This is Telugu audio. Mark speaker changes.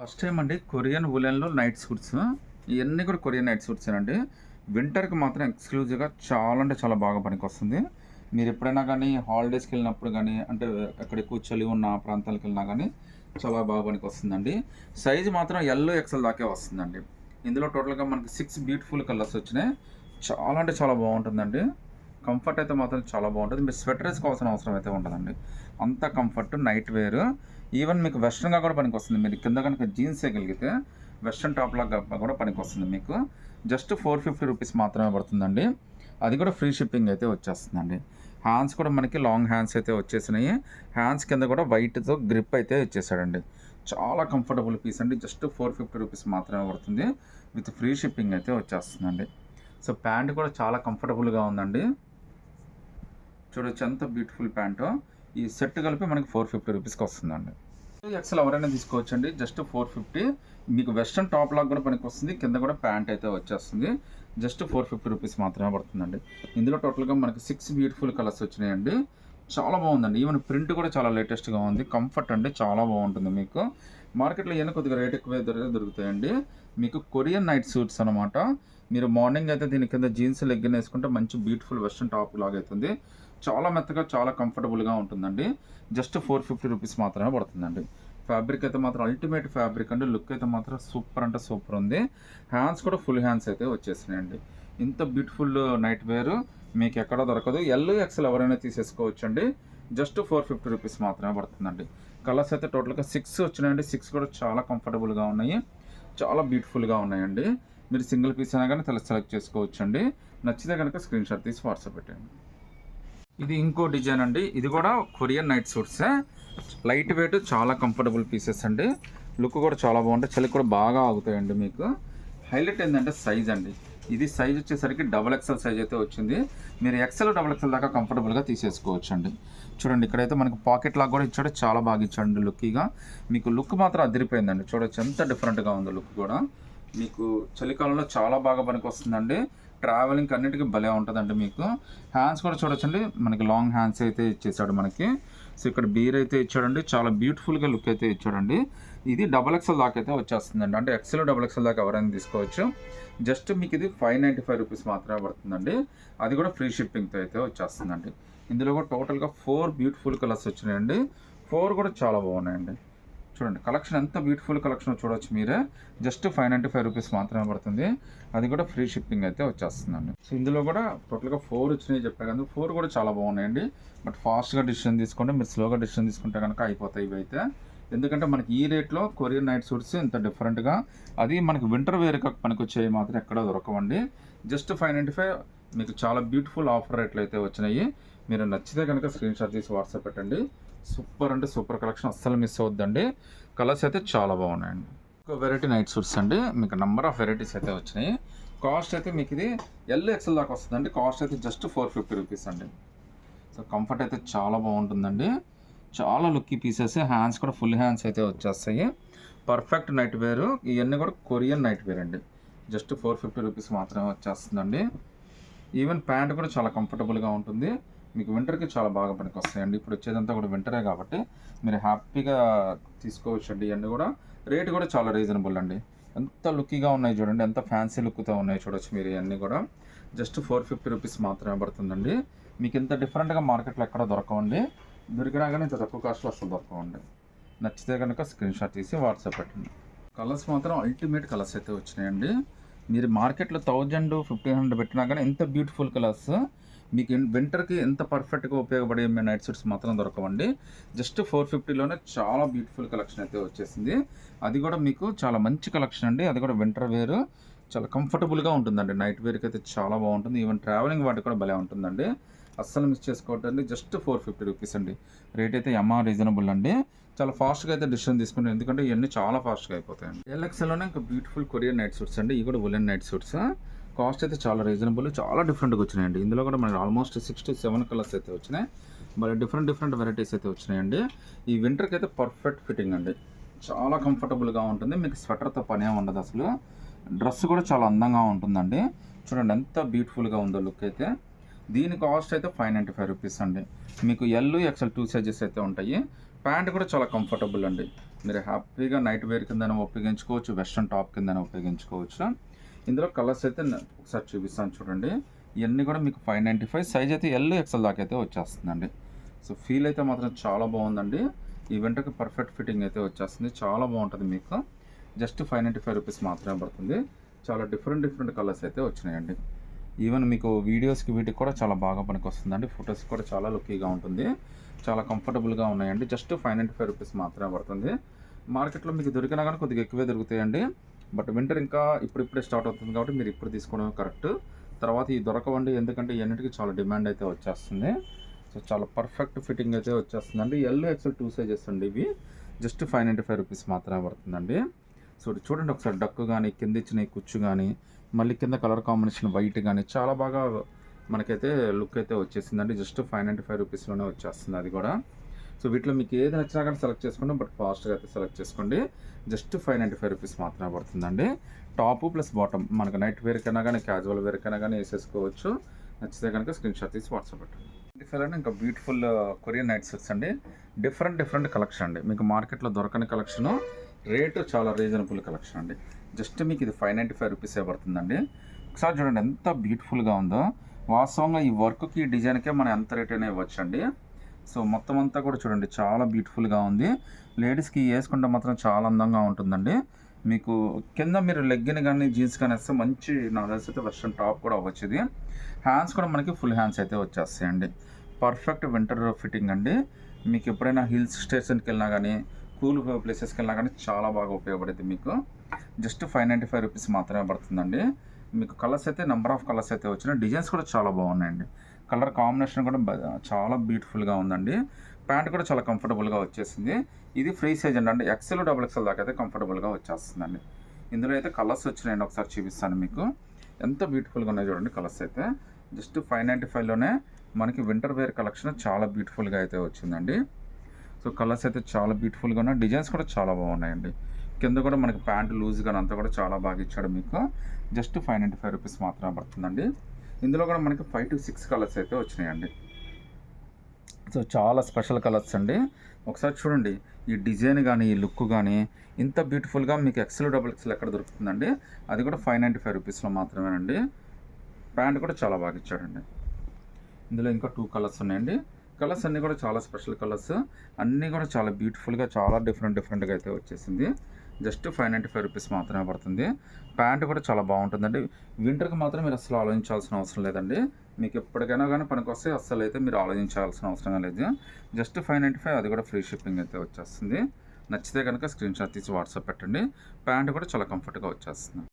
Speaker 1: ఫస్ట్ టైం అండి కొరియన్ ఉలెన్‌లో నైట్ సూట్స్. ఇయన్నీ కూడా కొరియన్ నైట్ సూట్సేనండి. వింటర్‌కి మాత్రం ఎక్స్‌క్లూజివ్‌గా చాలా అంటే చాలా బాగా పనికొస్తుంది. మీరెప్పుడైనా గానీ హాలిడేస్‌కెళ్ళినప్పుడు గానీ, అంటే అక్కడ ఎక్కువ చలి ఉన్న ప్రాంతాలకెళ్ళినా గానీ చాలా బాగా పనికొస్తుందండి. సైజ్ మాత్రం ఎల్, ఎక్స్‌ఎల్ దాకే వస్తుందండి. ఇందులో టోటల్‌గా మనకి 6 బ్యూటిఫుల్ కలర్స్ వచ్చినాయి. చాలా అంటే చాలా బావుంటుందండి. కంఫర్ట్ అయితే మాత్రం చాలా బావుంటది. మీరు స్వెటర్ ఏసుకోవాల్సిన అవసరం అయితే ఉండదండి. అంత కంఫర్ట్ నైట్ వేర్. ఈవెన్ మీకు వెస్టర్న్‌గా కూడా పనికొస్తుంది. మీరు కింద గనుక జీన్స్ ఏయగలిగితే వెస్టర్న్ టాప్ లాగా కూడా పనికొస్తుంది మీకు. జస్ట్ ₹450 మాత్రమే పడుతుందండి. అది కూడా ఫ్రీ షిప్పింగ్ అయితే వచ్చేస్తుందండి. హ్యాండ్స్ కూడా మనకి లాంగ్ హ్యాండ్స్ అయితే వచ్చేసినాయి. హ్యాండ్స్ కింద కూడా వైట్‌తో గ్రిప్ అయితే ఇచ్చేసాడండి. చాలా కంఫర్టబుల్ పీస్ అండి. జస్ట్ ₹450 మాత్రమే పడుతుంది. విత్ ఫ్రీ షిప్పింగ్ అయితే వచ్చేస్తుందండి. సో ప్యాంట్ కూడా చాలా కంఫర్టబుల్‌గా ఉందండి. చూడొచ్చు ఎంత బ్యూటిఫుల్ ప్యాంటో. ఈ సెట్ కలిపి మనకి ₹450కి వస్తుందండి. ఎక్సెల్ ఎవరైనా తీసుకోవచ్చండి. జస్ట్ 450. మీకు వెస్టర్న్ టాప్ లాగా కూడా పనికొస్తుంది. కింద కూడా ప్యాంట్ అయితే వచ్చేస్తుంది. జస్ట్ ₹450 మాత్రమే పడుతుందండి. ఇందులో టోటల్‌గా మనకి 6 బ్యూటిఫుల్ కలర్స్ వచ్చినాయండి. చాలా బాగుందండి. ఈవెన్ ప్రింట్ కూడా చాలా లేటెస్ట్‌గా ఉంది. కంఫర్ట్ అండి చాలా బాగుంటుంది మీకు. మార్కెట్‌లో ఇయన్నీ కొద్దిగా రేట్ ఎక్కువే దొరుకుతాయండి. మీకు కొరియన్ నైట్ సూట్స్ అనమాట. మీరు మార్నింగ్ అయితే దీని కింద జీన్స్ లెగ్గిన్ ఏసుకుంటే మంచి బ్యూటిఫుల్ వెస్టర్న్ టాప్ లాగా అయితుంది. చాలా మెత్తగా చాలా కంఫర్టబుల్‌గా ఉంటుందండి. జస్ట్ ₹450 మాత్రమే పడుతుందండి. ఫ్యాబ్రిక్ అయితే మాత్రం అల్టిమేట్ ఫ్యాబ్రిక్ అండి. లుక్ అయితే మాత్రం సూపర్ అంటే సూపర్ ఉంది. హ్యాండ్స్ కూడా ఫుల్ హ్యాండ్స్ అయితే వచ్చేసినాయండి. ఇంత బ్యూటిఫుల్ నైట్ వేర్ మీకు ఎక్కడ దొరకదు. ఎల్, ఎక్స్ఎల్ ఎవరైనా తీసేసుకోవచ్చండి. జస్ట్ ₹450 మాత్రమే పడుతుందండి. కలర్స్ అయితే టోటల్‌గా 6 వచ్చినాయండి. 6 కూడా చాలా కంఫర్టబుల్‌గా ఉన్నాయి. చాలా బ్యూటిఫుల్‌గా ఉన్నాయండి. మీరు సింగిల్ పీస్ అయినా గానీ సెలెక్ట్ చేసుకోవచ్చండి. నచ్చితే గనుక స్క్రీన్‌షాట్ తీసి వాట్సాప్ పెట్టండి. ఇది ఇంకో డిజైన్ అండి. ఇది కూడా కొరియన్ నైట్ సూట్సే. లైట్ వెయిట్ చాలా కంఫర్టబుల్ పీసెస్ అండి. లుక్ కూడా చాలా బాగుంటాయి. చలికి కూడా బాగా ఆగుతాయండి మీకు. హైలైట్ ఏంటంటే సైజ్ అండి. ఇది సైజ్ వచ్చేసరికి డబల్ ఎక్స్ఎల్ సైజ్ అయితే వచ్చింది. మీరు ఎక్స్ఎల్, డబల్ ఎక్స్ఎల్ దాకా కంఫర్టబుల్‌గా తీసేసుకోవచ్చు అండి. చూడండి ఇక్కడైతే మనకి పాకెట్ లాగా కూడా ఇచ్చాడు. చాలా బాగా ఇచ్చాడు లుక్కీగా. మీకు లుక్ మాత్రం అదిరిపోయిందండి. చూడొచ్చు ఎంత డిఫరెంట్‌గా ఉందో లుక్ కూడా. మీకు చలికాలంలో చాలా బాగా పనికొస్తుందండి. ట్రావెలింగ్‌కి అన్నిటికి భలే ఉంటదండి మీకు. హ్యాండ్స్ కూడా చూడొచ్చండి. మనకి లాంగ్ హ్యాండ్స్ అయితే ఇచ్చేసాడు మనకి. సో ఇక్కడ బీర్ అయితే ఇచ్చాడండి. చాలా బ్యూటిఫుల్‌గా లుక్ అయితే ఇచ్చాడండి. ఇది డబల్ ఎక్స్ఎల్ దాకా అయితే వచ్చేస్తుందండి. అంటే ఎక్స్ఎల్, డబల్ ఎక్స్ఎల్ దాకా ఎవరైనా తీసుకోవచ్చు. జస్ట్ మీకు ఇది ₹595 మాత్రమే పడుతుందండి. అది కూడా ఫ్రీ షిప్పింగ్‌తో అయితే వచ్చేస్తుందండి. ఇందులో కూడా టోటల్‌గా 4 బ్యూటిఫుల్ కలర్స్ వచ్చినాయండి. 4 కూడా చాలా బాగున్నాయండి. చూడండి కలెక్షన్ ఎంత బ్యూటిఫుల్ కలెక్షన్ చూడొచ్చు మీరే. జస్ట్ ₹595 మాత్రమే పడుతుంది. అది కూడా ఫ్రీ షిప్పింగ్ అయితే వచ్చేస్తుందండి. సో ఇందులో కూడా టోటల్‌గా 4 వచ్చినాయి చెప్పాను కదా. 4 కూడా చాలా బాగున్నాయండి. బట్ ఫాస్ట్‌గా డిసిషన్ తీసుకోండి. మీరు స్లోగా డిసిషన్ తీసుకుంటే కనుక అయిపోతాయి ఇవైతే. ఎందుకంటే మనకి ఈ రేట్లో కొరియన్ నైట్ సూట్స్ ఇంత డిఫరెంట్‌గా, అది మనకి వింటర్ వేర్‌కి పనికొచ్చేవి మాత్రం ఎక్కడ దొరకవండి. జస్ట్ 595 మీకు చాలా బ్యూటిఫుల్ ఆఫర్ రేట్లు అయితే వచ్చినాయి. మీరు నచ్చితే కనుక స్క్రీన్‌షాట్ తీసి వాట్సాప్ పెట్టండి. సూపర్ అంటే సూపర్ కలెక్షన్, అస్సలు మిస్ అవ్వద్దండి. కలర్స్ అయితే చాలా బాగున్నాయండి. ఒక వెరైటీ నైట్ సూట్స్ అండి. మీకు నంబర్ ఆఫ్ వెరైటీస్ అయితే వచ్చినాయి. కాస్ట్ అయితే మీకు ఇది ఎల్, ఎక్స్ఎల్ దాకా వస్తుందండి. కాస్ట్ అయితే జస్ట్ ₹450 అండి. సో కంఫర్ట్ అయితే చాలా బాగుంటుందండి. చాలా లుక్కీ పీసెస్. హ్యాండ్స్ కూడా ఫుల్ హ్యాండ్స్ అయితే వచ్చేస్తాయి. Perfect night wear. ఇవన్నీ కూడా కొరియన్ నైట్ వేర్ అండి. జస్ట్ ₹450 మాత్రమే వచ్చేస్తుందండి. ఈవెన్ ప్యాంట్ కూడా చాలా కంఫర్టబుల్‌గా ఉంటుంది. మీకు వింటర్‌కి చాలా బాగా పనికొస్తాయండి. ఇప్పుడు వచ్చేదంతా కూడా వింటరే కాబట్టి మీరు హ్యాపీగా తీసుకోవచ్చండి. ఇవన్నీ కూడా రేట్ కూడా చాలా రీజనబుల్ అండి. ఎంత లుక్కీగా ఉన్నాయి చూడండి. ఎంత ఫ్యాన్సీ లుక్‌తో ఉన్నాయి చూడొచ్చు మీరు ఇవన్నీ కూడా. జస్ట్ ₹450 మాత్రమే పడుతుందండి. మీకు ఇంత డిఫరెంట్‌గా మార్కెట్‌లో ఎక్కడ దొరకవండి. దొరికినా కానీ ఇంత తక్కువ కాస్ట్‌లో అసలు దొరకవండి. నచ్చితే కనుక స్క్రీన్‌షాట్ తీసి వాట్సాప్ పెట్టండి. కలర్స్ మాత్రం అల్టిమేట్ కలర్స్ అయితే వచ్చినాయండి. మీరు మార్కెట్‌లో 1000, 1500 పెట్టినా కానీ ఎంత బ్యూటిఫుల్ కలర్స్ మీకు వింటర్‌కి ఎంత పర్ఫెక్ట్‌గా ఉపయోగపడే నైట్ సూట్స్ మాత్రం దొరకవండి. జస్ట్ 450లోనే చాలా బ్యూటిఫుల్ కలెక్షన్ అయితే వచ్చేసింది. అది కూడా మీకు చాలా మంచి కలెక్షన్ అండి. అది కూడా వింటర్ వేర్ చాలా కంఫర్టబుల్‌గా ఉంటుందండి. నైట్ వేర్‌కి అయితే చాలా బాగుంటుంది. ఈవెన్ ట్రావెలింగ్ వాటికి కూడా భలే ఉంటుందండి. అస్సలు మిస్ చేసుకోవద్దండి. జస్ట్ ₹450 అండి. రేట్ అయితే రీజనబుల్ అండి. చాలా ఫాస్ట్‌గా అయితే డిసిషన్ తీసుకుంటాను. ఎందుకంటే ఇవన్నీ చాలా ఫాస్ట్‌గా అయిపోతాయండి. ఎల్ఎక్స్ఎల్‌లోనే ఇంకా బ్యూటిఫుల్ కొరియన్ నైట్ సూట్స్ అండి. ఇవి కూడా వులెన్ నైట్ సూట్స్. కాస్ట్ అయితే చాలా రీజనబుల్. చాలా డిఫరెంట్‌గా వచ్చినాయండి. ఇందులో కూడా మనకి ఆల్మోస్ట్ 6-7 కలర్స్ అయితే వచ్చినాయి. మరి డిఫరెంట్ వెరైటీస్ అయితే వచ్చినాయండి. ఈ వింటర్‌కి అయితే పర్ఫెక్ట్ ఫిట్టింగ్ అండి. చాలా కంఫర్టబుల్‌గా ఉంటుంది. మీకు స్వెటర్‌తో పనే ఉండదు అసలు. డ్రెస్ కూడా చాలా అందంగా ఉంటుందండి. చూడండి ఎంత బ్యూటిఫుల్‌గా ఉందో లుక్ అయితే. దీని కాస్ట్ అయితే ₹595 అండి. మీకు ఎల్, ఎక్స్ఎల్ 2 సైజెస్ అయితే ఉంటాయి. ప్యాంట్ కూడా చాలా కంఫర్టబుల్ అండి. మీరు హ్యాపీగా నైట్ వేర్ కిందైనా ఉపయోగించుకోవచ్చు, వెస్ట్రన్ టాప్ కిందైనా ఉపయోగించుకోవచ్చు. ఇందులో కలర్స్ అయితే ఒకసారి చూపిస్తాను చూడండి. ఇవన్నీ కూడా మీకు 595, సైజ్ అయితే ఎల్ ఎక్స్ఎల్ దాకా అయితే వచ్చేస్తుందండి. సో ఫీల్ అయితే మాత్రం చాలా బాగుందండి. ఈ వెంటకి పర్ఫెక్ట్ ఫిట్టింగ్ అయితే వచ్చేస్తుంది. చాలా బాగుంటుంది మీకు. జస్ట్ 595 రూపీస్ మాత్రమే పడుతుంది. చాలా డిఫరెంట్ కలర్స్ అయితే వచ్చినాయండి. ఈవెన్ మీకు వీడియోస్కి వీటికి కూడా చాలా బాగా పనికొస్తుందండి. ఫొటోస్కి కూడా చాలా లుక్కీగా ఉంటుంది. చాలా కంఫర్టబుల్గా ఉన్నాయండి. జస్ట్ 595 రూపీస్ మాత్రమే పడుతుంది. మార్కెట్లో మీకు దొరికినా కానీ కొద్దిగా ఎక్కువే దొరుకుతాయండి. బట్ వింటర్ ఇంకా ఇప్పుడిప్పుడే స్టార్ట్ అవుతుంది కాబట్టి మీరు ఇప్పుడు తీసుకోవడం కరెక్ట్. తర్వాత ఈ దొరకవండి, ఎందుకంటే ఇవన్నిటికీ చాలా డిమాండ్ అయితే వచ్చేస్తుంది. సో చాలా పర్ఫెక్ట్ ఫిట్టింగ్ అయితే వచ్చేస్తుందండి. ఎల్ ఎక్స్ఎల్ 2 సైజెస్ అండి ఇవి. జస్ట్ 595 రూపీస్ మాత్రమే పడుతుందండి. సో చూడండి ఒకసారి డక్కు కానీ, కింద ఇచ్చిన ఈ కుచ్చు కానీ, మళ్ళీ కింద కలర్ కాంబినేషన్ వైట్ కానీ చాలా బాగా మనకైతే లుక్ అయితే వచ్చేసిందండి. జస్ట్ 595 రూపీస్లోనే వచ్చేస్తుంది అది కూడా. సో వీటిలో మీకు ఏది నచ్చినా కానీ సెలెక్ట్ చేసుకోండి, బట్ ఫాస్ట్గా అయితే సెలెక్ట్ చేసుకోండి. జస్ట్ 595 రూపీస్ మాత్రమే పడుతుందండి. టాపు ప్లస్ బాటమ్ మనకు నైట్ వేర్ కైనా కానీ, క్యాజువల్ వేర్ కైనా కానీ వేసేసుకోవచ్చు. నచ్చితే కనుక స్క్రీన్ షాట్ తీసి వాట్సాప్ పెట్టండి. ఇంకా బ్యూటిఫుల్ కొరియన్ నైట్ సూట్స్ అండి. డిఫరెంట్ కలెక్షన్ అండి. మీకు మార్కెట్లో దొరకని కలెక్షను, రేటు చాలా రీజనబుల్ కలెక్షన్ అండి. జస్ట్ మీకు ఇది 595 రూపీసే పడుతుందండి. ఒకసారి చూడండి ఎంత బ్యూటిఫుల్గా ఉందో. వాస్తవంగా ఈ వర్క్కి డిజైన్కే మనం ఎంత రేట్ అయినా ఇవ్వచ్చండి. సో మొత్తం అంతా కూడా చూడండి చాలా బ్యూటిఫుల్గా ఉంది. లేడీస్కి వేసుకుంటే మాత్రం చాలా అందంగా ఉంటుందండి. మీకు కింద మీరు లెగ్గిన్ కానీ జీన్స్ కానీ వేస్తే మంచి నాకు తెలిసి అయితే వెస్ట్రన్ టాప్ కూడా అవ్వచ్చు. ఇది హ్యాండ్స్ కూడా మనకి ఫుల్ హ్యాండ్స్ అయితే వచ్చేస్తాయండి. పర్ఫెక్ట్ వింటర్ ఫిట్టింగ్ అండి. మీకు ఎప్పుడైనా హిల్స్ స్టేషన్కి వెళ్ళినా కానీ, కూల్ ప్లేసెస్కి వెళ్ళినా కానీ చాలా బాగా ఉపయోగపడుతుంది మీకు. జస్ట్ 595 రూపీస్ మాత్రమే పడుతుందండి. మీకు కలర్స్ అయితే నెంబర్ ఆఫ్ కలర్స్ అయితే వచ్చినాయి. డిజైన్స్ కూడా చాలా బాగున్నాయండి. కలర్ కాంబినేషన్ కూడా చాలా బ్యూటిఫుల్గా ఉందండి. ప్యాంట్ కూడా చాలా కంఫర్టబుల్గా వచ్చేసింది. ఇది ఫ్రీ సైజ్ అండి. ఎక్సెల్ డబుల్ ఎక్సెల్ దాకా అయితే కంఫర్టబుల్గా వచ్చేస్తుందండి. ఇందులో అయితే కలర్స్ వచ్చినాయండి. ఒకసారి చూపిస్తాను మీకు. ఎంత బ్యూటిఫుల్గా ఉన్నాయి చూడండి కలర్స్ అయితే. జస్ట్ 595లోనే మనకి వింటర్ వేర్ కలెక్షన్ చాలా బ్యూటిఫుల్గా అయితే వచ్చిందండి. సో కలర్స్ అయితే చాలా బ్యూటిఫుల్గా ఉన్నాయి. డిజైన్స్ కూడా చాలా బాగున్నాయండి. కింద కూడా మనకి ప్యాంట్ లూజ్గా అంతా కూడా చాలా బాగా ఇచ్చాడు మీకు. జస్ట్ 595 రూపీస్ మాత్రమే పడుతుందండి. ఇందులో కూడా మనకి 5 to 6 కలర్స్ అయితే వచ్చినాయండి. సో చాలా స్పెషల్ కలర్స్ అండి. ఒకసారి చూడండి ఈ డిజైన్ కానీ, ఈ లుక్ కానీ ఇంత బ్యూటిఫుల్గా మీకు ఎక్సెల్ డబుల్ ఎక్సెల్ ఎక్కడ దొరుకుతుందండి. అది కూడా 595 రూపీస్లో మాత్రమేనండి. ప్యాంట్ కూడా చాలా బాగా ఇచ్చాడండి. ఇందులో ఇంకా 2 కలర్స్ ఉన్నాయండి. కలర్స్ అన్నీ కూడా చాలా స్పెషల్ కలర్స్. అన్నీ కూడా చాలా బ్యూటిఫుల్గా, చాలా డిఫరెంట్గా అయితే వచ్చేసింది. జస్ట్ 595 రూపీస్ మాత్రమే పడుతుంది. ప్యాంట్ కూడా చాలా బాగుంటుందండి. వింటర్కి మాత్రం మీరు అసలు ఆలోచించాల్సిన అవసరం లేదండి. మీకు ఎప్పటికైనా కానీ పనికొస్తే అస్సలు అయితే మీరు ఆలోచించాల్సిన అవసరం లేదు. జస్ట్ 595, అది కూడా ఫ్రీ షిప్పింగ్ అయితే వచ్చేస్తుంది. నచ్చితే కనుక స్క్రీన్ షాట్ తీసి వాట్సాప్ పెట్టండి. ప్యాంట్ కూడా చాలా కంఫర్ట్గా వచ్చేస్తుంది.